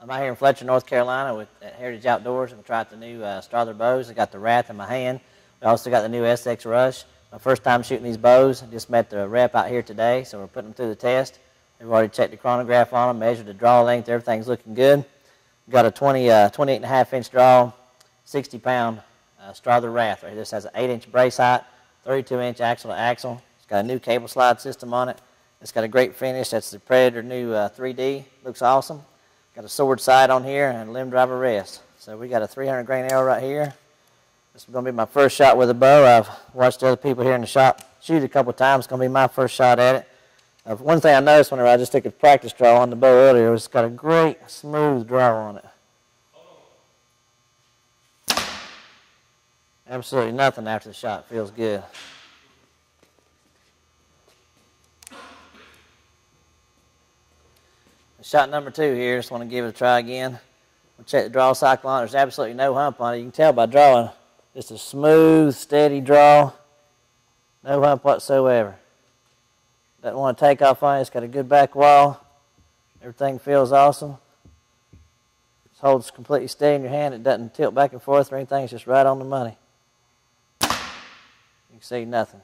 I'm out here in Fletcher, North Carolina at Heritage Outdoors. I'm trying out the new Strother bows. I got the Wrath in my hand. I also got the new SX Rush. My first time shooting these bows. I just met the rep out here today, so we're putting them through the test. We've already checked the chronograph on them, measured the draw length. Everything's looking good. Got a 28.5-inch draw, 60-pound Strother Wrath right here. This has an 8-inch brace height, 32-inch axle to axle. It's got a new cable slide system on it. It's got a great finish. That's the Predator new 3D. Looks awesome. Got a sword sight on here and a limb driver rest. So we got a 300 grain arrow right here. This is going to be my first shot with a bow. I've watched other people here in the shop shoot a couple times. It's going to be my first shot at it. One thing I noticed whenever I just took a practice draw on the bow earlier was it's got a great smooth draw on it. Absolutely nothing after the shot. Feels good. Shot number 2 here. Just want to give it a try again. We'll check the draw cycle on it. There's absolutely no hump on it. You can tell by drawing. Just a smooth, steady draw. No hump whatsoever. Doesn't want to take off on it. It's got a good back wall. Everything feels awesome. It holds completely steady in your hand. It doesn't tilt back and forth or anything. It's just right on the money. You can see nothing.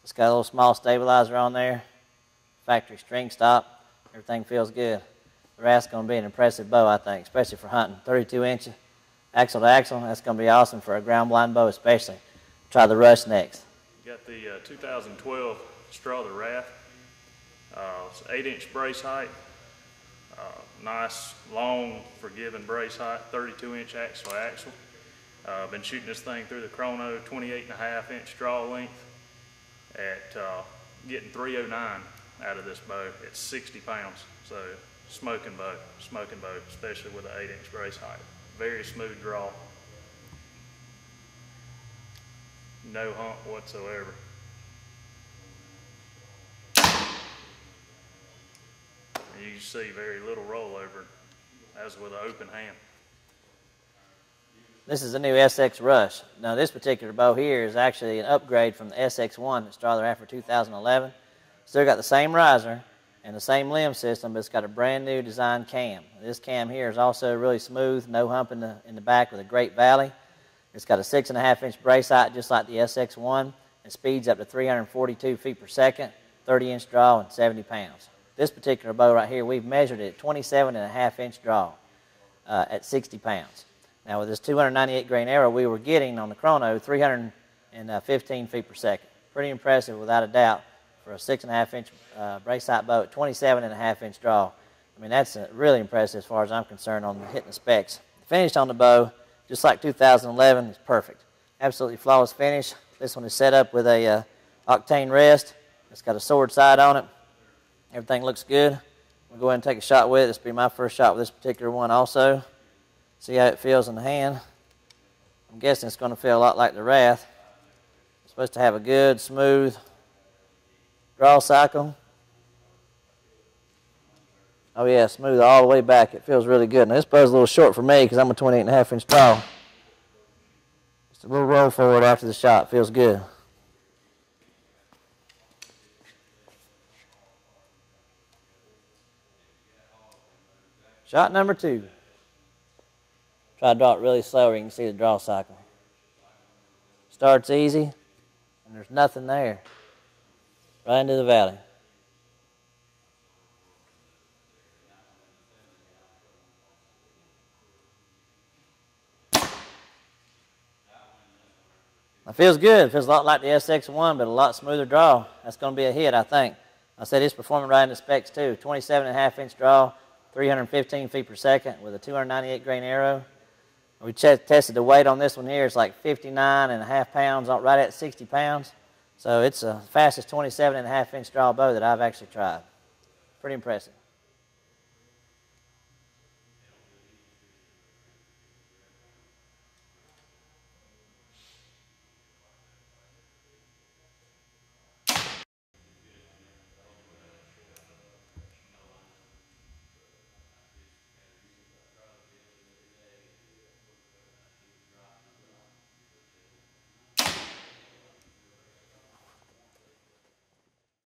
It's got a little small stabilizer on there. Factory string stop. Everything feels good. The Wrath's going to be an impressive bow, I think, especially for hunting. 32-inch axle to axle. That's going to be awesome for a ground blind bow, especially. Try the Rush next. You got the 2012 Strother Wrath. It's 8-inch brace height. Nice, long, forgiving brace height. 32-inch axle to axle. Been shooting this thing through the chrono, 28.5-inch draw length at getting 309 out of this bow. It's 60 pounds, so smoking bow, especially with an 8-inch brace height. Very smooth draw. No hump whatsoever. And you can see very little rollover, as with an open hand. This is the new SX Rush. Now this particular bow here is actually an upgrade from the SX1 that Strother had for 2011. Still got the same riser and the same limb system, but it's got a brand new design cam. This cam here is also really smooth, no hump in the back with a great valley. It's got a 6.5-inch brace height just like the SX1 and speeds up to 342 feet per second, 30-inch draw and 70 pounds. This particular bow right here, we've measured it at 27.5-inch draw at 60 pounds. Now with this 298 grain arrow, we were getting on the chrono 315 feet per second. Pretty impressive without a doubt. For a 6.5-inch brace height bow at 27.5-inch draw. I mean, that's really impressive as far as I'm concerned on hitting the specs. The finish on the bow, just like 2011, is perfect. Absolutely flawless finish. This one is set up with a octane rest. It's got a sword sight on it. Everything looks good. We'll go ahead and take a shot with it. This will be my first shot with this particular one also. See how it feels in the hand. I'm guessing it's going to feel a lot like the Wrath. It's supposed to have a good, smooth draw cycle. Oh yeah, smooth all the way back. It feels really good. Now this bow's a little short for me because I'm a 28.5-inch draw. Just a little roll forward after the shot. Feels good. Shot number 2. Try to draw it really slow where you can see the draw cycle. Starts easy and there's nothing there. Right into the valley. It feels good. It feels a lot like the SX1, but a lot smoother draw. That's going to be a hit, I think. I said it's performing right in the specs too. 27.5-inch draw, 315 feet per second with a 298 grain arrow. We tested the weight on this one here. It's like 59.5 pounds, right at 60 pounds. So it's the fastest 27.5-inch draw bow that I've actually tried. Pretty impressive.